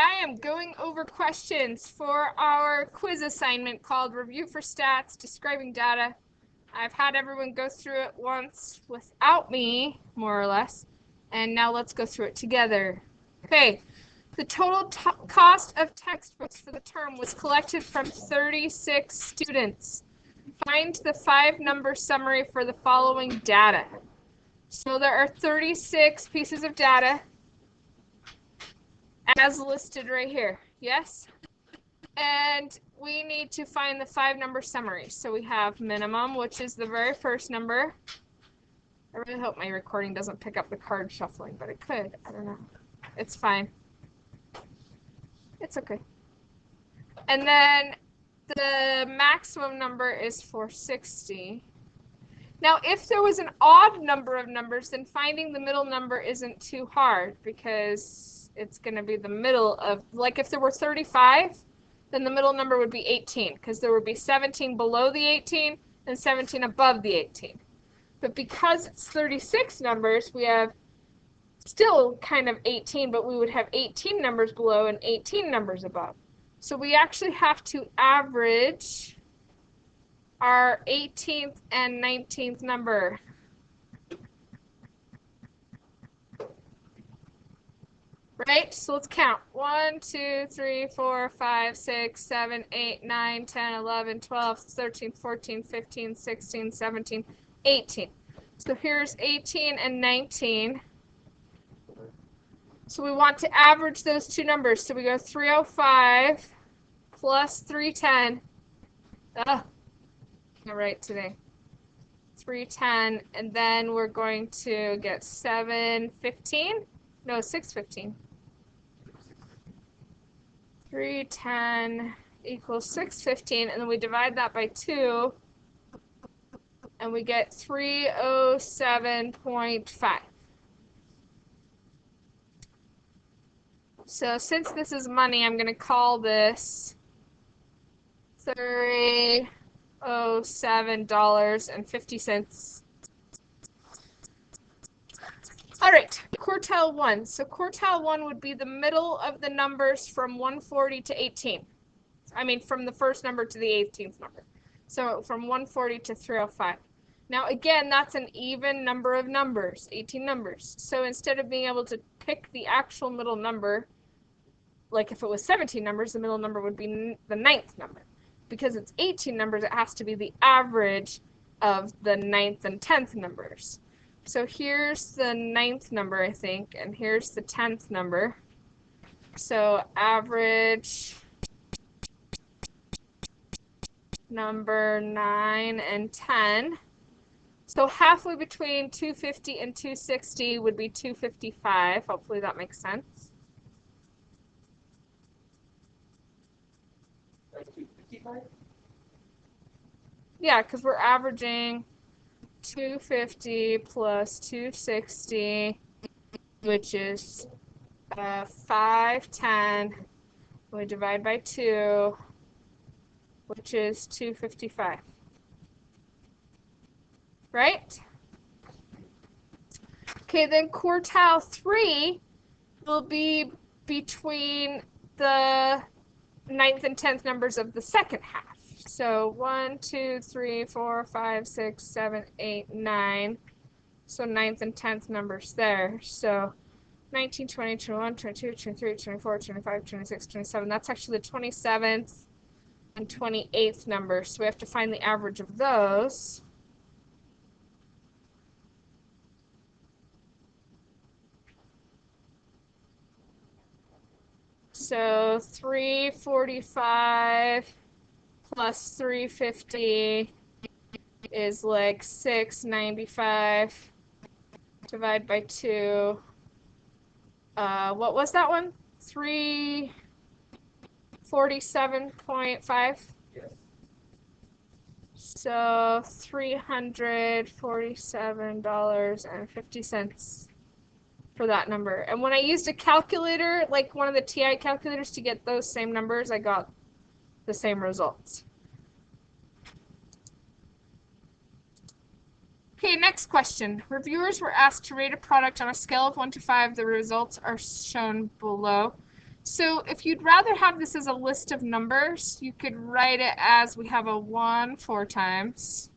I am going over questions for our quiz assignment called Review for Stats, Describing Data. I've had everyone go through it once without me, more or less, and now let's go through it together. Okay, the total cost of textbooks for the term was collected from 36 students. Find the 5-number summary for the following data. So there are 36 pieces of data as listed right here, yes? And we need to find the 5-number summary. So we have minimum, which is the very first number. I really hope my recording doesn't pick up the card shuffling, but it could. I don't know. It's fine. It's okay. And then the maximum number is 460. Now, if there was an odd number of numbers, then finding the middle number isn't too hard because it's going to be the middle of, like if there were 35, then the middle number would be 18 because there would be 17 below the 18 and 17 above the 18. But because it's 36 numbers, we have still kind of 18, but we would have 18 numbers below and 18 numbers above. So we actually have to average our 18th and 19th number. Right? So let's count. 1, 2, 3, 4, 5, 6, 7, 8, 9, 10, 11, 12, 13, 14, 15, 16, 17, 18. So here's 18 and 19. So we want to average those two numbers. So we go 305 plus 310. Ugh, can't write today. 310, and then we're going to get 715. No, 615. 310 equals 615, and then we divide that by 2, and we get 307.5. So since this is money, I'm going to call this $307.50. All right, quartile 1. So quartile 1 would be the middle of the numbers from 140 to 18. I mean, from the first number to the 18th number. So from 140 to 305. Now, again, that's an even number of numbers, 18 numbers. So instead of being able to pick the actual middle number, like if it was 17 numbers, the middle number would be the 9th number. Because it's 18 numbers, it has to be the average of the 9th and 10th numbers. So here's the 9th number, I think, and here's the 10th number. So average number 9 and 10. So halfway between 250 and 260 would be 255. Hopefully that makes sense. That's 255? Yeah, because we're averaging 250 plus 260, which is 510. We divide by 2, which is 255. Right? Okay, then quartile 3 will be between the 9th and 10th numbers of the second half. So 1, 2, 3, 4, 5, 6, 7, 8, 9. So 9th and 10th numbers there. So 19, 20, 21, 22, 23, 24, 25, 26, 27. That's actually the 27th and 28th numbers. So we have to find the average of those. So 345 plus 350 is like 695. Divide by 2. What was that one? 347.5? Yes. So $347.50 for that number. And when I used a calculator, like one of the TI calculators, to get those same numbers, I got the same results. Okay, next question. Reviewers were asked to rate a product on a scale of 1 to 5. The results are shown below. So if you'd rather have this as a list of numbers, you could write it as we have a 1 4 times.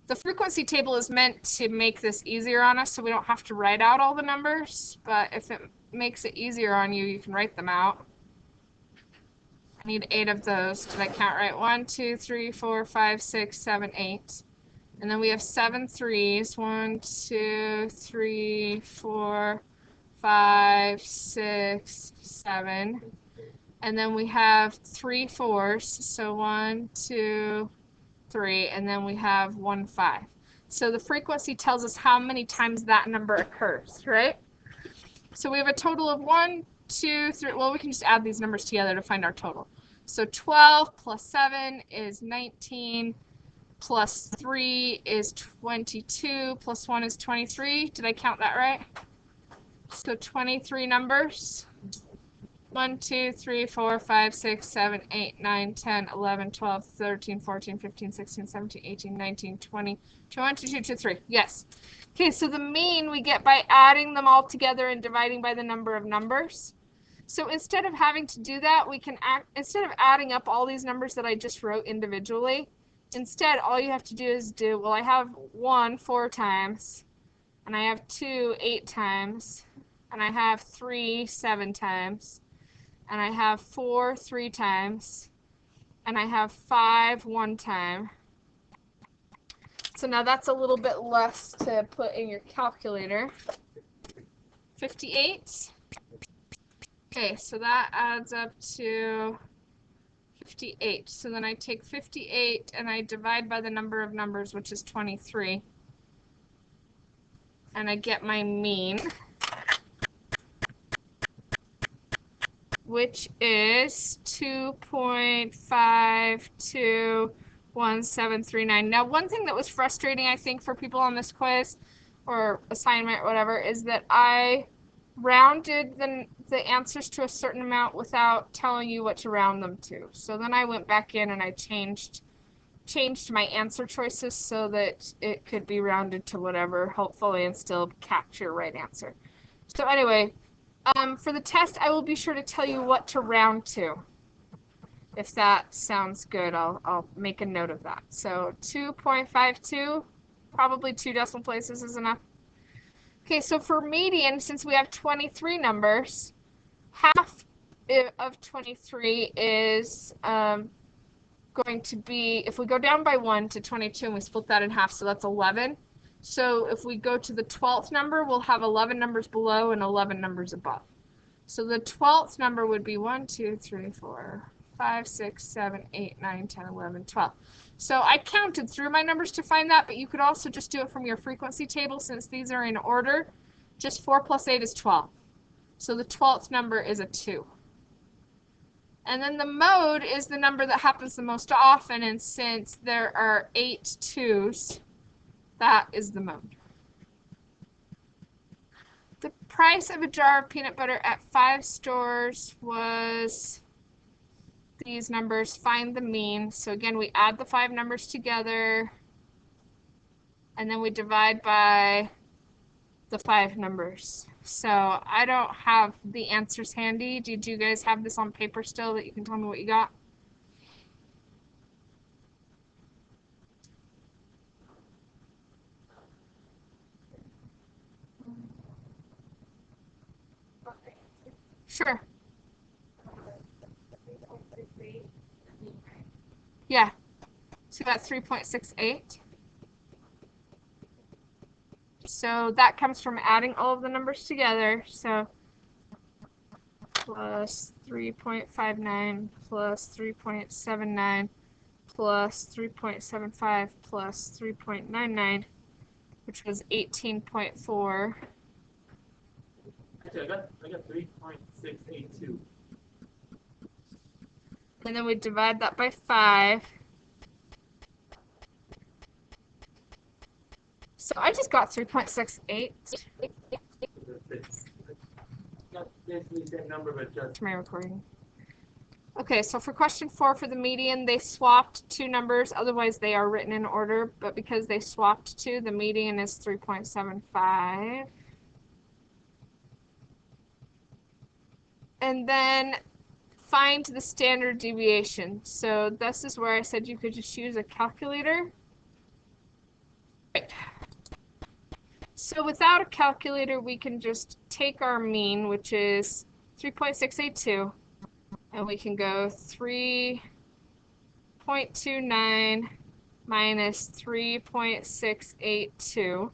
The frequency table is meant to make this easier on us so we don't have to write out all the numbers, but if it makes it easier on you, you can write them out. I need 8 of those. Did I count right? 1, 2, 3, 4, 5, 6, 7, 8. And then we have 7 threes. 1, 2, 3, 4, 5, 6, 7. And then we have 3 fours. So 1, 2, 3, and then we have 1 5. So the frequency tells us how many times that number occurs, right? So we have a total of 1, 2, 3. Well, we can just add these numbers together to find our total. So 12 plus 7 is 19, plus 3 is 22, plus 1 is 23. Did I count that right? So 23 numbers. 1, 2, 3, 4, 5, 6, 7, 8, 9, 10, 11, 12, 13, 14, 15, 16, 17, 18, 19, 20, 21, 22, 23. Yes. Okay, so the mean we get by adding them all together and dividing by the number of numbers. So instead of having to do that, we can instead of adding up all these numbers that I just wrote individually, instead all you have to do is do, well, I have 1 4 times, and I have 2 8 times, and I have 3 7 times, and I have 4 3 times, and I have 5 1 time. So now that's a little bit less to put in your calculator. 58. Okay, so that adds up to 58. So then I take 58 and I divide by the number of numbers, which is 23. And I get my mean, which is 2.521739. Now, one thing that was frustrating, I think, for people on this quiz or assignment or whatever, is that I rounded the answers to a certain amount without telling you what to round them to. So then I went back in and I changed my answer choices so that it could be rounded to whatever, hopefully, and still capture your right answer. So anyway, for the test, I will be sure to tell you what to round to. If that sounds good, I'll make a note of that. So 2.52, probably 2 decimal places is enough. Okay, so for median, since we have 23 numbers, half of 23 is going to be, if we go down by 1 to 22 and we split that in half, so that's 11. So if we go to the 12th number, we'll have 11 numbers below and 11 numbers above. So the 12th number would be 1, 2, 3, 4, 5, 6, 7, 8, 9, 10, 11, 12. So I counted through my numbers to find that, but you could also just do it from your frequency table since these are in order. Just 4 plus 8 is 12. So the 12th number is a 2. And then the mode is the number that happens the most often, and since there are 8 2s, that is the mode. The price of a jar of peanut butter at 5 stores was these numbers. Find the mean. So again, we add the 5 numbers together, and then we divide by the 5 numbers. So I don't have the answers handy. Did you guys have this on paper still that you can tell me what you got? Sure. Yeah. So that's 3.68. So that comes from adding all of the numbers together. So plus 3.59 plus 3.79 plus 3.75 plus 3.99, which was 18.4. Actually, I got 3.682. And then we divide that by 5. So I just got 3.68. Got basically the same number, but just. My recording. Okay, so for question 4 for the median, they swapped 2 numbers. Otherwise, they are written in order, but because they swapped 2, the median is 3.75. and then find the standard deviation. So this is where I said you could just use a calculator. Right. So without a calculator, we can just take our mean, which is 3.682, and we can go 3.29 minus 3.682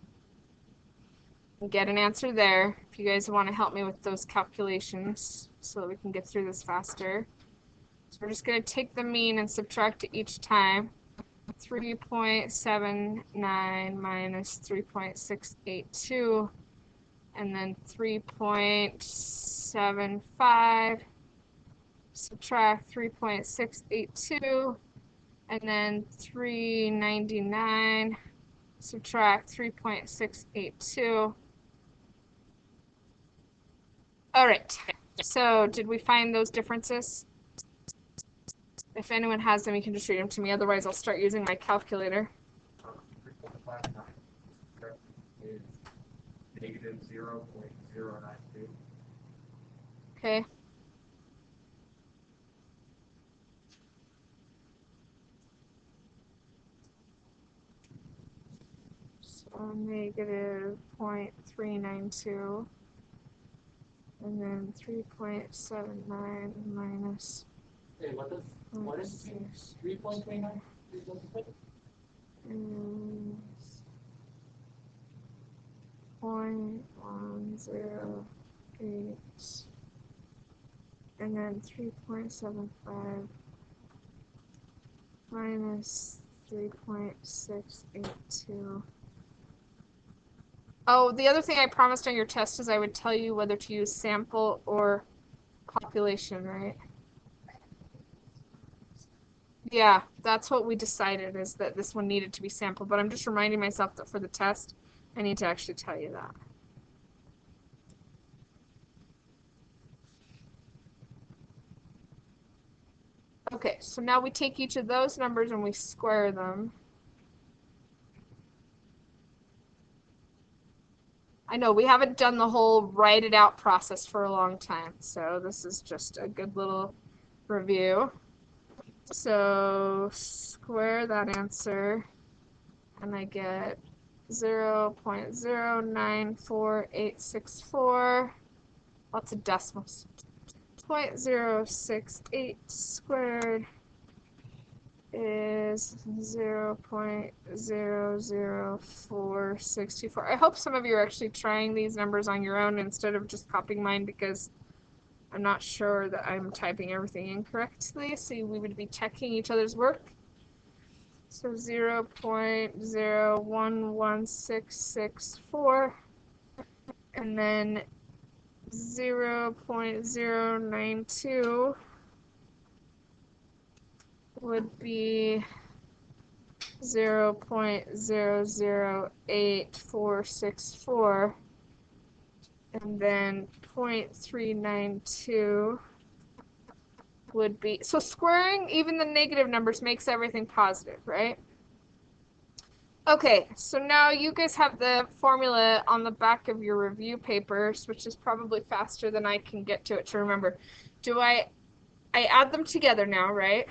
and get an answer there. If you guys want to help me with those calculations so that we can get through this faster. So we're just going to take the mean and subtract it each time. 3.79 minus 3.682, and then 3.75, subtract 3.682, and then 399, subtract 3.682. All right, so did we find those differences? If anyone has them, you can just read them to me. Otherwise, I'll start using my calculator. 3.59 is negative 0.092. Okay. So negative 0.392. And then 3.79 minus. Hey, what is 3.29? Is 0.108, and then 3.75 minus 3.682. Oh, the other thing I promised on your test is I would tell you whether to use sample or population, right? Yeah, that's what we decided, is that this one needed to be sample, but I'm just reminding myself that for the test, I need to actually tell you that. Okay, so now we take each of those numbers and we square them. I know we haven't done the whole write it out process for a long time, so this is just a good little review. So square that answer, and I get 0.094864. Lots of decimals. 0.068 squared is 0.00464. I hope some of you are actually trying these numbers on your own instead of just copying mine, because I'm not sure that I'm typing everything incorrectly, so we would be checking each other's work. So 0.011664, and then 0.092 would be 0.008464, and then 0.392 would be, so squaring even the negative numbers makes everything positive, right? Okay, so now you guys have the formula on the back of your review papers, which is probably faster than I can get to it to remember. I add them together now, right?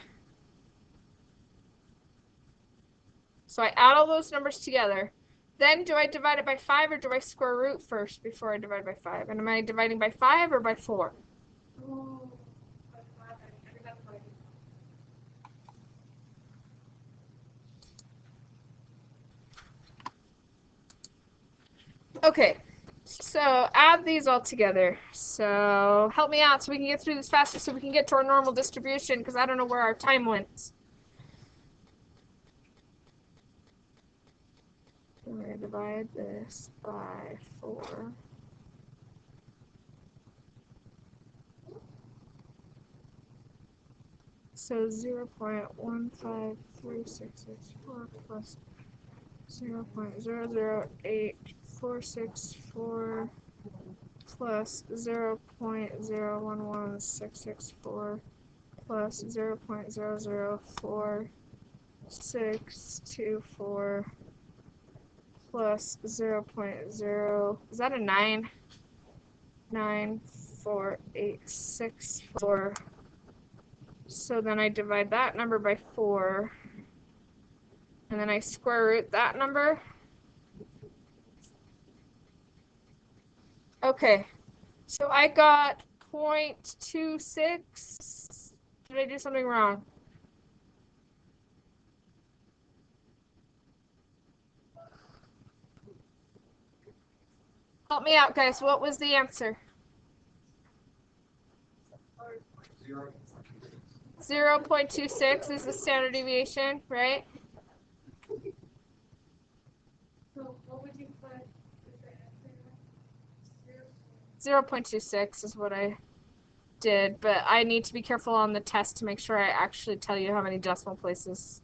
So I add all those numbers together. Then do I divide it by 5, or do I square root first before I divide by 5? And am I dividing by 5 or by 4? Okay, so add these all together. So help me out so we can get through this faster, so we can get to our normal distribution, because I don't know where our time went. I'm going to divide this by 4. So 0.153664 plus 0.008464 plus 0.011664 plus 0.00464 plus 0.0, is that a 9? 9, 0.4864. So then I divide that number by 4, and then I square root that number. Okay, so I got 0.26. Did I do something wrong? Help me out, guys. What was the answer? 0.26 is the standard deviation, right? So what would you put as the answer? 0.26 is what I did, but I need to be careful on the test to make sure I actually tell you how many decimal places